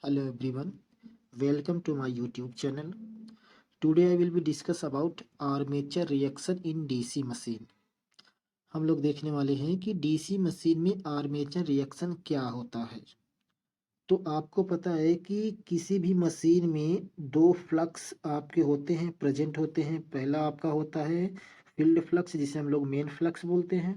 Hello everyone, welcome to my YouTube channel. Today I will be discuss about armature reaction in DC machine. हम लोग देखने वाले हैं कि DC मशीन में आर्मेचर रिएक्शन क्या होता है। तो आपको पता है कि किसी भी मशीन में दो फ्लक्स आपके होते हैं, प्रेजेंट होते हैं। पहला आपका होता है फील्ड फ्लक्स जिसे हम लोग मेन फ्लक्स बोलते हैं।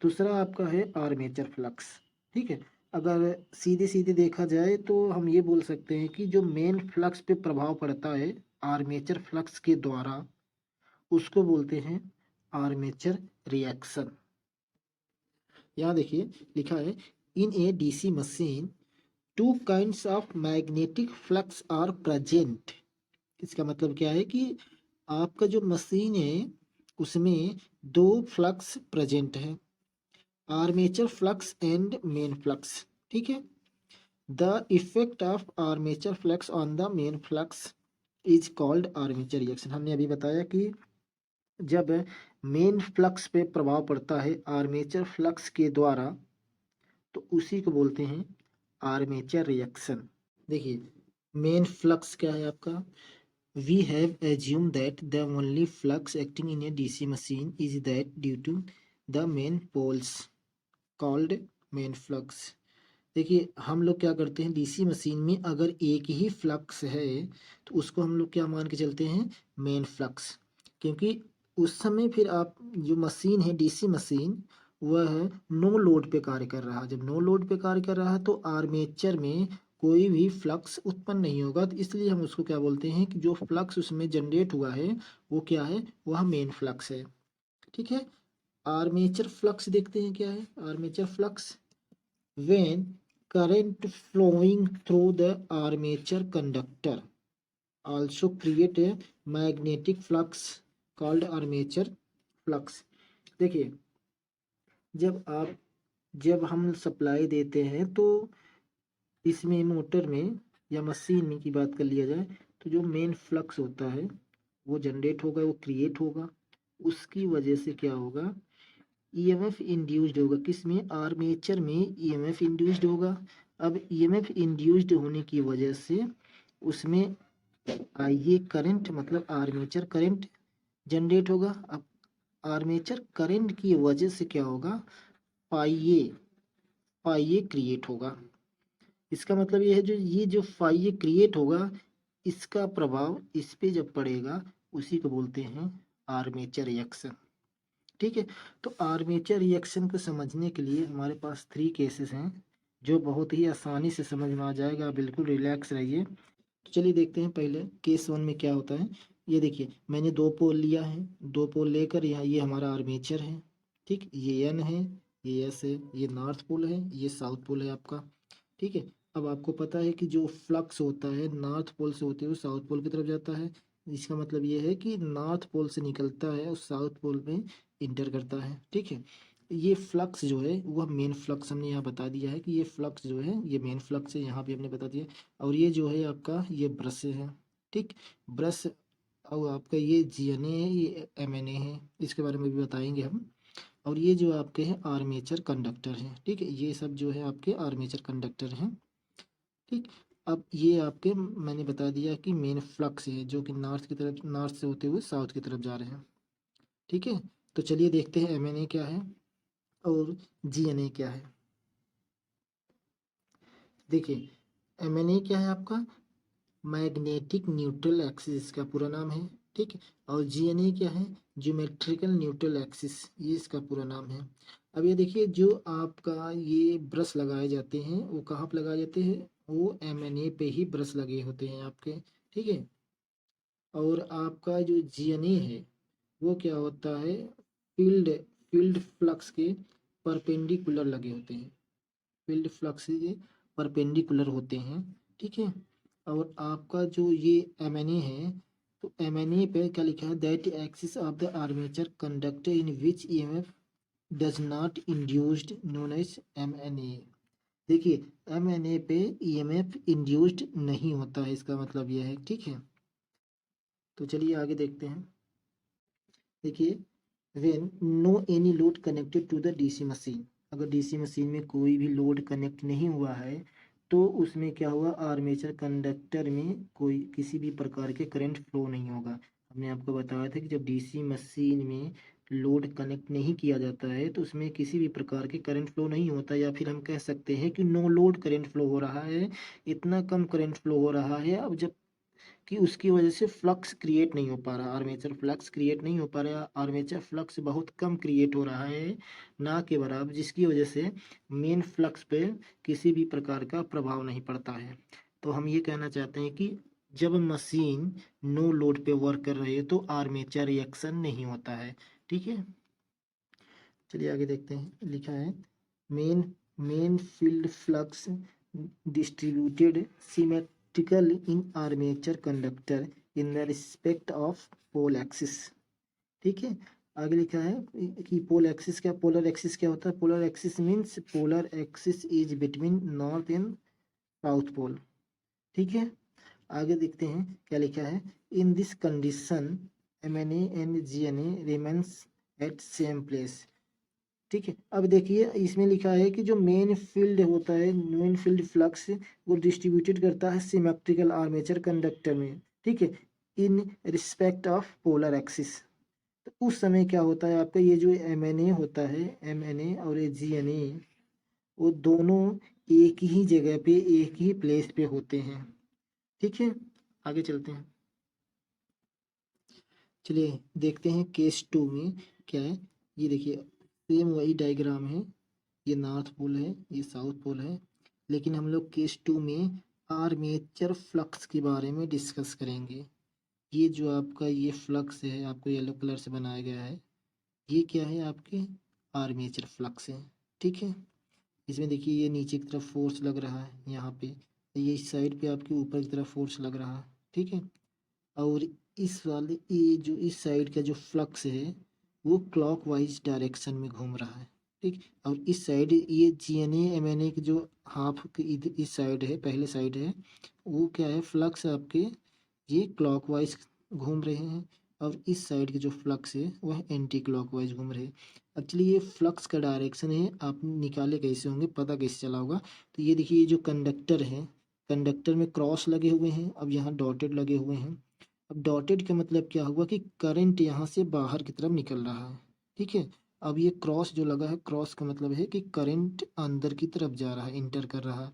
दूसरा आपका है आर्मेचर फ्लक्स। ठीक है, अगर सीधे सीधे देखा जाए तो हम ये बोल सकते हैं कि जो मेन फ्लक्स पे प्रभाव पड़ता है आर्मेचर फ्लक्स के द्वारा, उसको बोलते हैं आर्मेचर रिएक्शन। यहाँ देखिए लिखा है in a DC machine two kinds of magnetic flux are present. इसका मतलब क्या है कि आपका जो मशीन है उसमें दो फ्लक्स प्रेजेंट है, armature flux and main flux. ठीक है, the effect of armature flux on the main flux is called armature reaction. हमने अभी बताया कि जब मेन फ्लक्स पे प्रभाव पड़ता है आर्मेचर फ्लक्स के द्वारा तो उसी को बोलते हैं आर्मेचर रिएक्शन। देखिए मेन फ्लक्स क्या है आपका, we have assumed that the only flux acting in a DC machine is that due to the main poles called main flux। देखिए हम लोग क्या करते हैं, डीसी मशीन में अगर एक ही फ्लक्स है तो उसको हम लोग क्या मान के चलते हैं, मेन फ्लक्स। क्योंकि उस समय फिर आप जो मशीन है डीसी मशीन वह नो लोड पे कार्य कर रहा है। जब नो लोड पे कार्य कर रहा है तो आर्मेचर में कोई भी फ्लक्स उत्पन्न नहीं होगा, तो इसलिए हम उसको क्या बोलते हैं कि जो फ्लक्स उसमें जनरेट हुआ है वो क्या है, वह मेन फ्लक्स है। ठीक है, आर्मेचर फ्लक्स देखते हैं क्या है। Armature flux when current flowing through the armature conductor also create a magnetic flux called armature flux। देखिए जब हम सप्लाई देते हैं तो इसमें मोटर में या मशीन में की बात कर लिया जाए तो जो मेन फ्लक्स होता है वो जनरेट होगा, वो क्रिएट होगा। उसकी वजह से क्या होगा, ईएमएफ इंड्यूस्ड होगा। किसमें, आर्मेचर में ईएमएफ इंड्यूस्ड होगा। अब ईएमएफ इंड्यूस्ड होने की वजह से उसमें आईए करंट मतलब आर्मेचर करंट जनरेट होगा। अब आर्मेचर करंट की वजह से क्या होगा, फाइए फाइए क्रिएट होगा। इसका मतलब ये है जो फाइए क्रिएट होगा इसका प्रभाव इस पे जब पड़ेगा उसी को बोलते हैं आर्मेचर रिएक्शन। ठीक है, तो आर्मेचर रिएक्शन को समझने के लिए हमारे पास 3 केसेस हैं जो बहुत ही आसानी से समझ में आ जाएगा। बिल्कुल रिलैक्स रहिए। तो चलिए देखते हैं पहले केस 1 में क्या होता है। ये देखिए मैंने 2 पोल लिया है, 2 पोल लेकर यहाँ ये हमारा आर्मेचर है। ठीक, ये एन है, ये एस है, ये नॉर्थ पोल है, ये साउथ पोल है आपका। ठीक है, अब आपको पता है कि जो फ्लक्स होता है नॉर्थ पोल से होते हुए साउथ पोल की तरफ जाता है। इसका मतलब ये है कि नॉर्थ पोल से निकलता है और साउथ पोल में इंटर करता है। ठीक है, ये फ्लक्स जो है वह मेन फ्लक्स हमने यहाँ बता दिया है कि ये फ्लक्स जो है ये मेन फ्लक्स है, यहाँ भी हमने बता दिया। और ये जो है आपका ये ब्रश है। ठीक, ब्रश। और आपका ये जीएनए है, ये एमएनए है, इसके बारे में भी बताएंगे हम। और ये जो आपके हैं आर्मेचर कंडक्टर हैं। ठीक है, ये सब जो है आपके आर्मेचर कंडक्टर हैं। ठीक, अब ये आपके मैंने बता दिया कि मेन फ्लक्स है जो कि नॉर्थ की तरफ, नॉर्थ से होते हुए साउथ की तरफ जा रहे हैं। ठीक है, तो चलिए देखते हैं एमएनए क्या है और जीएनए क्या है। देखिए एमएनए क्या है आपका, मैग्नेटिक न्यूट्रल एक्सिस का पूरा नाम है। ठीक है, और जीएनए क्या है, ज्योमेट्रिकल न्यूट्रल एक्सिस, ये इसका पूरा नाम है। अब ये देखिए जो आपका ये ब्रश लगाए जाते हैं वो कहाँ पे लगाए जाते हैं, वो एमएनए पे ही ब्रश लगे होते हैं आपके। ठीक है, और आपका जो जीएनए है वो क्या होता है, फील्ड फील्ड फ्लक्स के परपेंडिकुलर लगे होते हैं, फील्ड फ्लक्स के परपेंडिकुलर होते हैं। ठीक है, और आपका जो ये एमएनए है तो एमएनए पे क्या लिखा है, that axis of the armature conductor in which EMF does not induced known as MNA. देखिए एमएनए पे ईएमएफ इंड्यूस्ड नहीं होता है, इसका मतलब यह है। ठीक है, तो चलिए आगे देखते हैं। देखिए when no any load connected to the DC machine, अगर डीसी मशीन में कोई भी लोड कनेक्ट नहीं हुआ है तो उसमें क्या हुआ, आर्मेचर कंडक्टर में कोई किसी भी प्रकार के करंट फ्लो नहीं होगा। हमने आपको बताया था कि जब डीसी मशीन में लोड कनेक्ट नहीं किया जाता है तो उसमें किसी भी प्रकार के करंट फ्लो नहीं होता, या फिर हम कह सकते हैं कि नो लोड करंट फ्लो हो रहा है, इतना कम करंट फ्लो हो रहा है अब जब कि उसकी वजह से फ्लक्स क्रिएट नहीं हो पा रहा, आर्मेचर फ्लक्स क्रिएट नहीं हो पा रहा, आर्मेचर फ्लक्स बहुत कम क्रिएट हो रहा है, ना के बराबर, जिसकी वजह से मेन फ्लक्स पे किसी भी प्रकार का प्रभाव नहीं पड़ता है। तो हम ये कहना चाहते हैं कि जब मशीन नो लोड पे वर्क कर रही है तो आर्मेचर रिएक्शन नहीं होता है। ठीक है, चलिए आगे देखते हैं। लिखा है main main field flux distributed symmetrical in armature conductor in the respect of pole axis. ठीक है, आगे लिखा है कि पोल एक्सिस क्या, पोलर एक्सिस क्या होता है। Polar axis means polar axis is between north and south pole. ठीक है, आगे देखते हैं क्या लिखा है। In this condition MNA and GNA remains at same place. ठीक है, अब देखिए इसमें लिखा है कि जो मेन फील्ड होता है, मेन फील्ड फ्लक्स वो डिस्ट्रीब्यूटेड करता है सिमेट्रिकल आर्मेचर कंडक्टर में। ठीक है, in respect of polar axis. तो उस समय क्या होता है आपका, ये जो MNA होता है, MNA और ये GNA, वो दोनों एक ही जगह पे एक ही प्लेस पे होते हैं। ठीक है, आगे चलते हैं। चलिए देखते हैं केस 2 में क्या है। ये देखिए सेम वही डायग्राम है, ये नॉर्थ पोल है, ये साउथ पोल है, लेकिन हम लोग केस 2 में आर्मेचर फ्लक्स के बारे में डिस्कस करेंगे। ये जो आपका ये फ्लक्स है, आपको येलो कलर से बनाया गया है, ये क्या है, आपके आर्मेचर फ्लक्स है। ठीक है, इसमें देखिए ये नीचे की तरफ फोर्स लग रहा है यहाँ पे, ये इस साइड पे आपके ऊपर की तरफ फोर्स लग रहा है। ठीक है, और इस वाले ये जो इस साइड का जो फ्लक्स है वो क्लॉकवाइज डायरेक्शन में घूम रहा है। ठीक, और इस साइड ये GNA MNA की जो हाफ की इस साइड है, पहले साइड है, वो क्या है, फ्लक्स आपके ये क्लॉकवाइज घूम रहे हैं, और इस साइड के जो फ्लक्स है वह एंटी क्लॉकवाइज घूम रहे हैं। एक्चुअली ये फ्लक्स का डायरेक्शन है, आप निकाले कैसे होंगे, पता कैसे चला होगा। तो ये देखिए ये जो कंडक्टर है, कंडक्टर में क्रॉस लगे हुए हैं, अब यहाँ डॉटेड लगे हुए हैं। अब डॉटेड का मतलब क्या हुआ कि करंट यहाँ से बाहर की तरफ निकल रहा है। ठीक है, अब ये क्रॉस जो लगा है, क्रॉस का मतलब है कि करंट अंदर की तरफ जा रहा है, इंटर कर रहा है।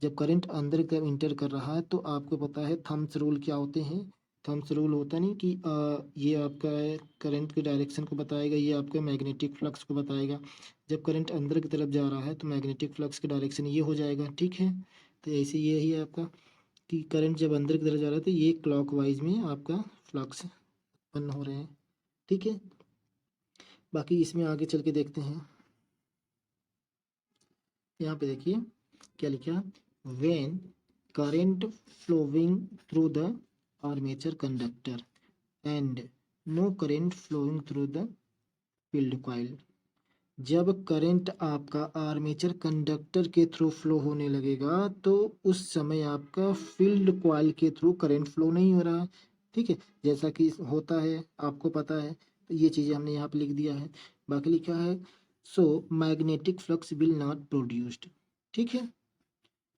जब करंट अंदर की तरफ इंटर कर रहा है तो आपको पता है थम्स रूल क्या होते हैं। थम्स रूल होता नहीं कि ये आपका करंट के डायरेक्शन को बताएगा, ये आपका मैग्नेटिक फ्लक्स को बताएगा। जब करंट अंदर की तरफ जा रहा है तो मैग्नेटिक फ्लक्स का डायरेक्शन ये हो जाएगा। ठीक है, तो ऐसे ये ही आपका कि करंट जब अंदर की तरफ जा रहा है तो ये क्लॉकवाइज में आपका फ्लक्स उत्पन्न हो रहे हैं। ठीक है, बाकी इसमें आगे चल के देखते हैं। यहाँ पे देखिए क्या लिखा, when current flowing through the armature conductor and no current flowing through the field coil. जब करंट आपका आर्मेचर कंडक्टर के थ्रू फ्लो होने लगेगा तो उस समय आपका फील्ड कॉइल के थ्रू करंट फ्लो नहीं हो रहा है। ठीक है, जैसा कि होता है आपको पता है, तो ये चीज़ें हमने यहाँ पे लिख दिया है। बाकी लिखा है so magnetic flux will not produced. ठीक है,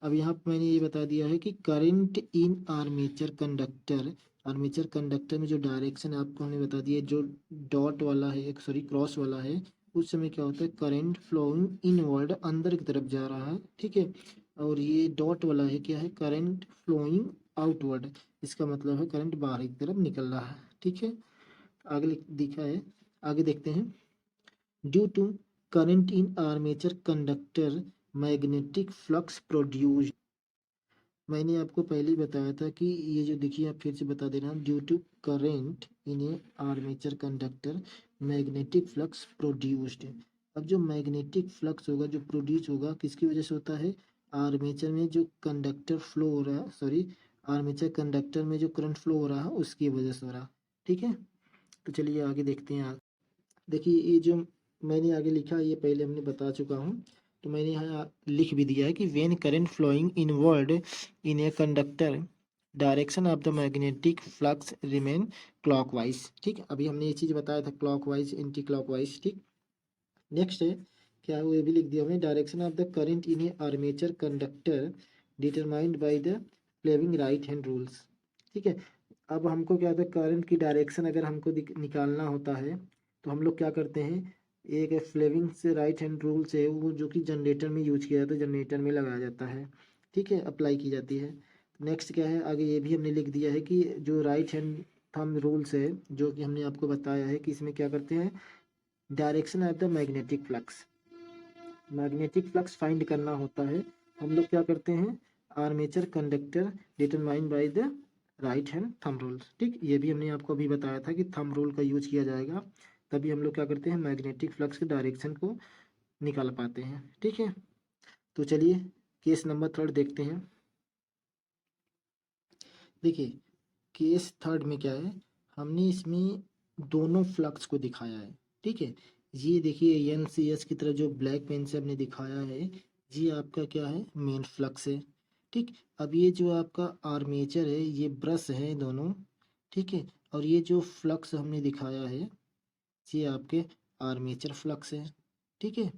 अब यहाँ पे मैंने ये बता दिया है कि current in armature conductor, armature conductor में जो डायरेक्शन आपको हमने बता दिया, जो डॉट वाला है, सॉरी क्रॉस वाला है, उस समय क्या होता है, करंट फ्लोइंग इनवर्ड, अंदर की तरफ जा रहा है। ठीक है, और ये डॉट वाला है क्या है, करंट फ्लोइंग आउटवर्ड, इसका मतलब है करंट बाहर की तरफ निकल रहा है। ठीक है, आगे दिखा है, आगे देखते हैं। Due to current in armature conductor magnetic flux produce. मैंने आपको पहले ही बताया था कि ये जो देखिए, आप फिर से बता दे रहा हूँ, due to current in a armature conductor magnetic flux produced. अब जो मैग्नेटिक फ्लक्स होगा, जो प्रोड्यूस होगा, किसकी वजह से होता है, आर्मेचर में जो कंडक्टर फ्लो हो रहा है, सॉरी आर्मेचर कंडक्टर में जो करंट फ्लो हो रहा है उसकी वजह से हो रहा है। ठीक है, तो चलिए आगे देखते हैं। देखिए ये जो मैंने आगे लिखा है ये पहले हमने बता चुका हूँ, तो मैंने यहाँ लिख भी दिया है कि when current flowing inward in a conductor direction of the magnetic flux remain clockwise. ठीक, अभी हमने ये चीज़ बताया था, क्लॉकवाइज एंटी क्लॉकवाइज। ठीक, नेक्स्ट है क्या, वो ये भी लिख दिया हमने, direction of the current in a armature conductor determined by the Fleming right hand rules. ठीक है, अब हमको क्या होता है, करंट की डायरेक्शन अगर हमको निकालना होता है तो हम लोग क्या करते हैं, एक फ्लेमिंग से राइट हैंड रूल से वो जो कि जनरेटर में यूज किया जाता है, जनरेटर में लगाया जाता है। ठीक है, अप्लाई की जाती है। नेक्स्ट क्या है, आगे ये भी हमने लिख दिया है कि जो राइट हैंड थंब रूल्स है, जो कि हमने आपको बताया है कि इसमें क्या करते हैं, direction of the magnetic flux, magnetic flux find करना होता है। हम लोग क्या करते हैं, armature conductor determined by the right hand thumb rule. ठीक, ये भी हमने आपको अभी बताया था कि थंब रूल का यूज किया जाएगा, तभी हम लोग क्या करते हैं, मैग्नेटिक फ्लक्स के डायरेक्शन को निकाल पाते हैं। ठीक है, तो चलिए केस नंबर 3 देखते हैं। देखिए, केस 3 में क्या है, हमने इसमें दोनों फ्लक्स को दिखाया है। ठीक है, ये देखिए NCS की तरह जो ब्लैक पेन से हमने दिखाया है, ये आपका क्या है, मेन फ्लक्स है। ठीक, अब ये जो आपका आर्मेचर है, ये ब्रश है दोनों। ठीक है, और ये जो फ्लक्स हमने दिखाया है, ये आपके आर्मेचर फ्लक्स है। ठीक है,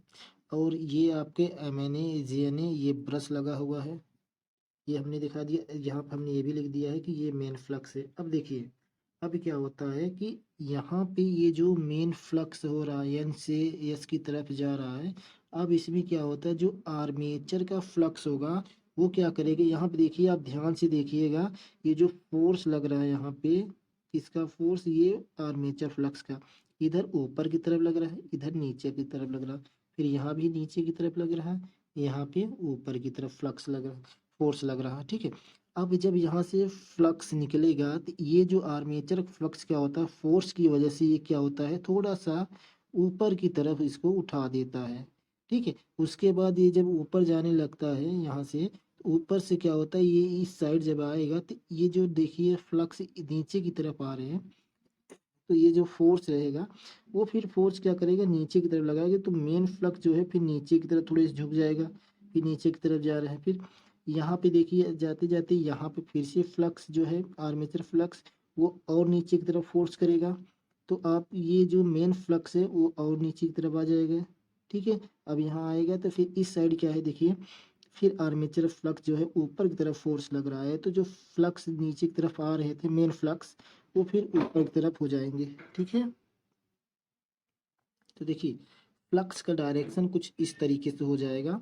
और ये आपके MNA GNA ये ब्रश लगा हुआ है, ये हमने दिखा दिया। यहाँ पे हमने ये भी लिख दिया है कि ये मेन फ्लक्स है। अब देखिए, अब क्या होता है कि यहाँ पे ये जो मेन फ्लक्स हो रहा है, N से S की तरफ जा रहा है। अब इसमें क्या होता है, जो आर्मेचर का फ्लक्स होगा वो क्या करेगा, यहाँ पे देखिए, आप ध्यान से देखिएगा, ये जो फोर्स लग रहा है यहाँ पे, इसका फोर्स, ये आर्मेचर फ्लक्स का इधर ऊपर की तरफ लग रहा है, इधर नीचे की तरफ लग रहा है, फिर यहाँ भी नीचे की तरफ लग रहा है, यहाँ पे ऊपर की तरफ फ्लक्स लग रहा है, फोर्स लग रहा है। ठीक है, अब जब यहाँ से फ्लक्स निकलेगा तो ये जो आर्मेचर फ्लक्स क्या होता है, फोर्स की वजह से ये क्या होता है, थोड़ा सा ऊपर की तरफ इसको उठा देता है। ठीक है, उसके बाद ये जब ऊपर जाने लगता है, यहाँ से ऊपर से क्या होता है, ये इस साइड जब आएगा तो ये जो देखिए फ्लक्स नीचे की तरफ आ रहे हैं, तो ये जो फोर्स रहेगा वो फिर फोर्स क्या करेगा, नीचे की तरफ लगाएगा, तो मेन फ्लक्स जो है फिर नीचे की तरफ थोड़े से झुक जाएगा, फिर नीचे की तरफ जा रहे हैं। फिर यहाँ पे देखिए, जाते जाते यहाँ पे फिर से फ्लक्स जो है, आर्मेचर फ्लक्स, वो और नीचे की तरफ फोर्स करेगा, तो आप ये जो मेन फ्लक्स है वो और नीचे की तरफ आ जाएगा। ठीक है, अब यहाँ आएगा तो फिर इस साइड क्या है, देखिए, फिर आर्मेचर फ्लक्स जो है ऊपर की तरफ फोर्स लग रहा है, तो जो फ्लक्स नीचे की तरफ आ रहे थे मेन फ्लक्स, वो फिर ऊपर की तरफ हो जाएंगे। ठीक है, तो देखिए फ्लक्स का डायरेक्शन कुछ इस तरीके से हो जाएगा,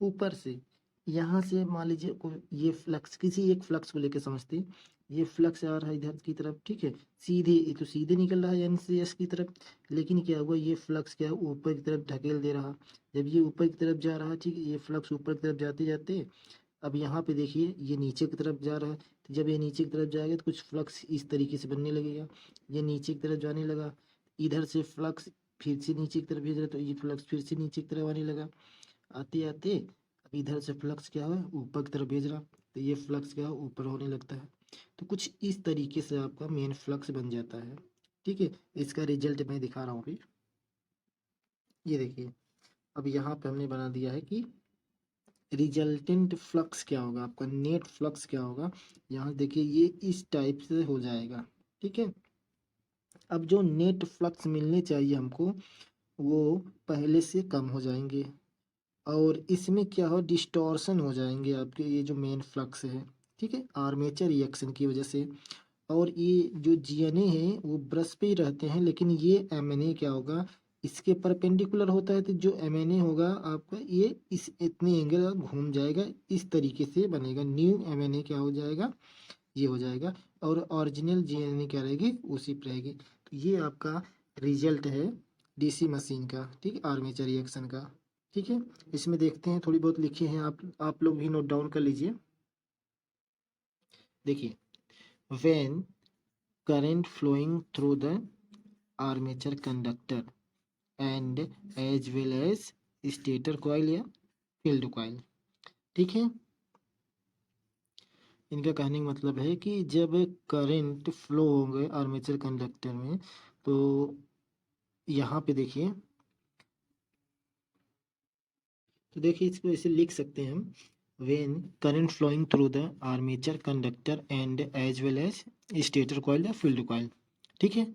ऊपर से, यहाँ से मान लीजिए ये फ्लक्स, किसी एक फ्लक्स को लेकर समझते हैं, ये फ्लक्स आ रहा है इधर की तरफ। ठीक है, सीधे, ये तो सीधे निकल रहा है N से S की तरफ, लेकिन क्या हुआ, ये फ्लक्स क्या है, ऊपर की तरफ ढकेल दे रहा। जब ये ऊपर की तरफ जा रहा है, ठीक है, ये फ्लक्स ऊपर की तरफ जाते जाते, अब यहाँ पे देखिए ये नीचे की तरफ जा रहा है, तो जब ये नीचे की तरफ जाएगा तो कुछ फ्लक्स इस तरीके से बनने लगेगा, ये नीचे की तरफ जाने लगा, इधर से फ्लक्स फिर से नीचे की तरफ भेज रहा, तो ये फ्लक्स फिर से नीचे की तरफ आने लगा, आते आते अब इधर से फ्लक्स क्या है, ऊपर की तरफ भेज रहा, तो ये फ्लक्स क्या है, ऊपर होने लगता है। तो कुछ इस तरीके से आपका मेन फ्लक्स बन जाता है। ठीक है, इसका रिजल्ट मैं दिखा रहा हूँ अभी। ये देखिए, अब यहाँ पे हमने बना दिया है कि रिजल्टेंट फ्लक्स क्या होगा, आपका नेट फ्लक्स क्या होगा। यहाँ देखिए ये इस टाइप से हो जाएगा। ठीक है, अब जो नेट फ्लक्स मिलने चाहिए हमको, वो पहले से कम हो जाएंगे, और इसमें क्या हो, डिस्टॉर्शन हो जाएंगे आपके ये जो मेन फ्लक्स है। ठीक है, आर्मेचर रिएक्शन की वजह से। और ये जो GNA है वो ब्रश पे ही रहते हैं, लेकिन ये MNA क्या होगा, इसके परपेंडिकुलर होता है, तो जो MNA होगा आपका, ये इस इतने एंगल घूम जाएगा, इस तरीके से बनेगा, न्यू MNA क्या हो जाएगा, ये हो जाएगा, और ओरिजिनल GNA क्या रहेगी, उसी पे रहेगी। तो ये आपका रिजल्ट है DC मशीन का, ठीक है, आर्मेचर रिएक्शन का। ठीक है, इसमें देखते हैं, थोड़ी बहुत लिखे हैं, आप लोग भी नोट डाउन कर लीजिए। देखिए, when current flowing through the armature conductor and as well as stator coil या फील्ड coil। ठीक है, इनका कहने का मतलब है कि जब करंट फ्लो होंगे आर्मेचर कंडक्टर में, तो यहाँ पे देखिए, तो देखिए इसको ऐसे लिख सकते हैं हम, when current flowing through the armature conductor and as well as stator coil या फील्ड coil। ठीक है,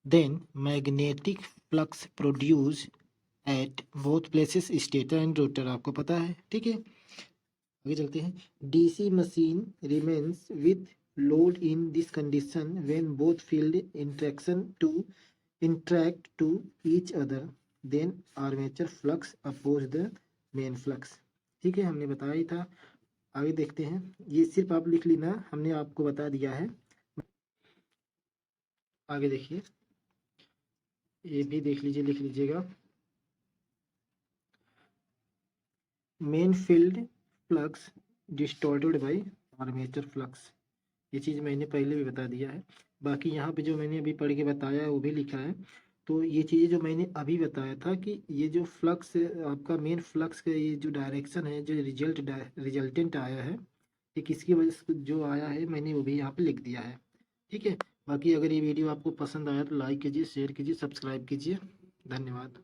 then magnetic flux produced at both places stator and rotor, आपको पता है, ठीक है। आगे चलते हैं। DC machine remains with load in this condition when both field interact to each other, then armature flux oppose the main flux। ठीक है, हमने बताया ही था। आगे देखते हैं, ये सिर्फ आप लिख लेना, हमने आपको बता दिया है। आगे देखिए, ये भी देख लीजिए, लिख लीजिएगा। Main field flux distorted by armature flux, ये चीज़ मैंने पहले भी बता दिया है। बाकी यहाँ पे जो मैंने अभी पढ़ के बताया है वो भी लिखा है। तो ये चीज़ें जो मैंने अभी बताया था कि ये जो फ्लक्स आपका मेन फ्लक्स का ये जो डायरेक्शन है, जो रिजल्टेंट आया है, ये किसकी वजह से जो आया है, मैंने वो भी यहाँ पे लिख दिया है। ठीक है। बाकी अगर ये वीडियो आपको पसंद आया तो लाइक कीजिए, शेयर कीजिए, सब्सक्राइब कीजिए। धन्यवाद।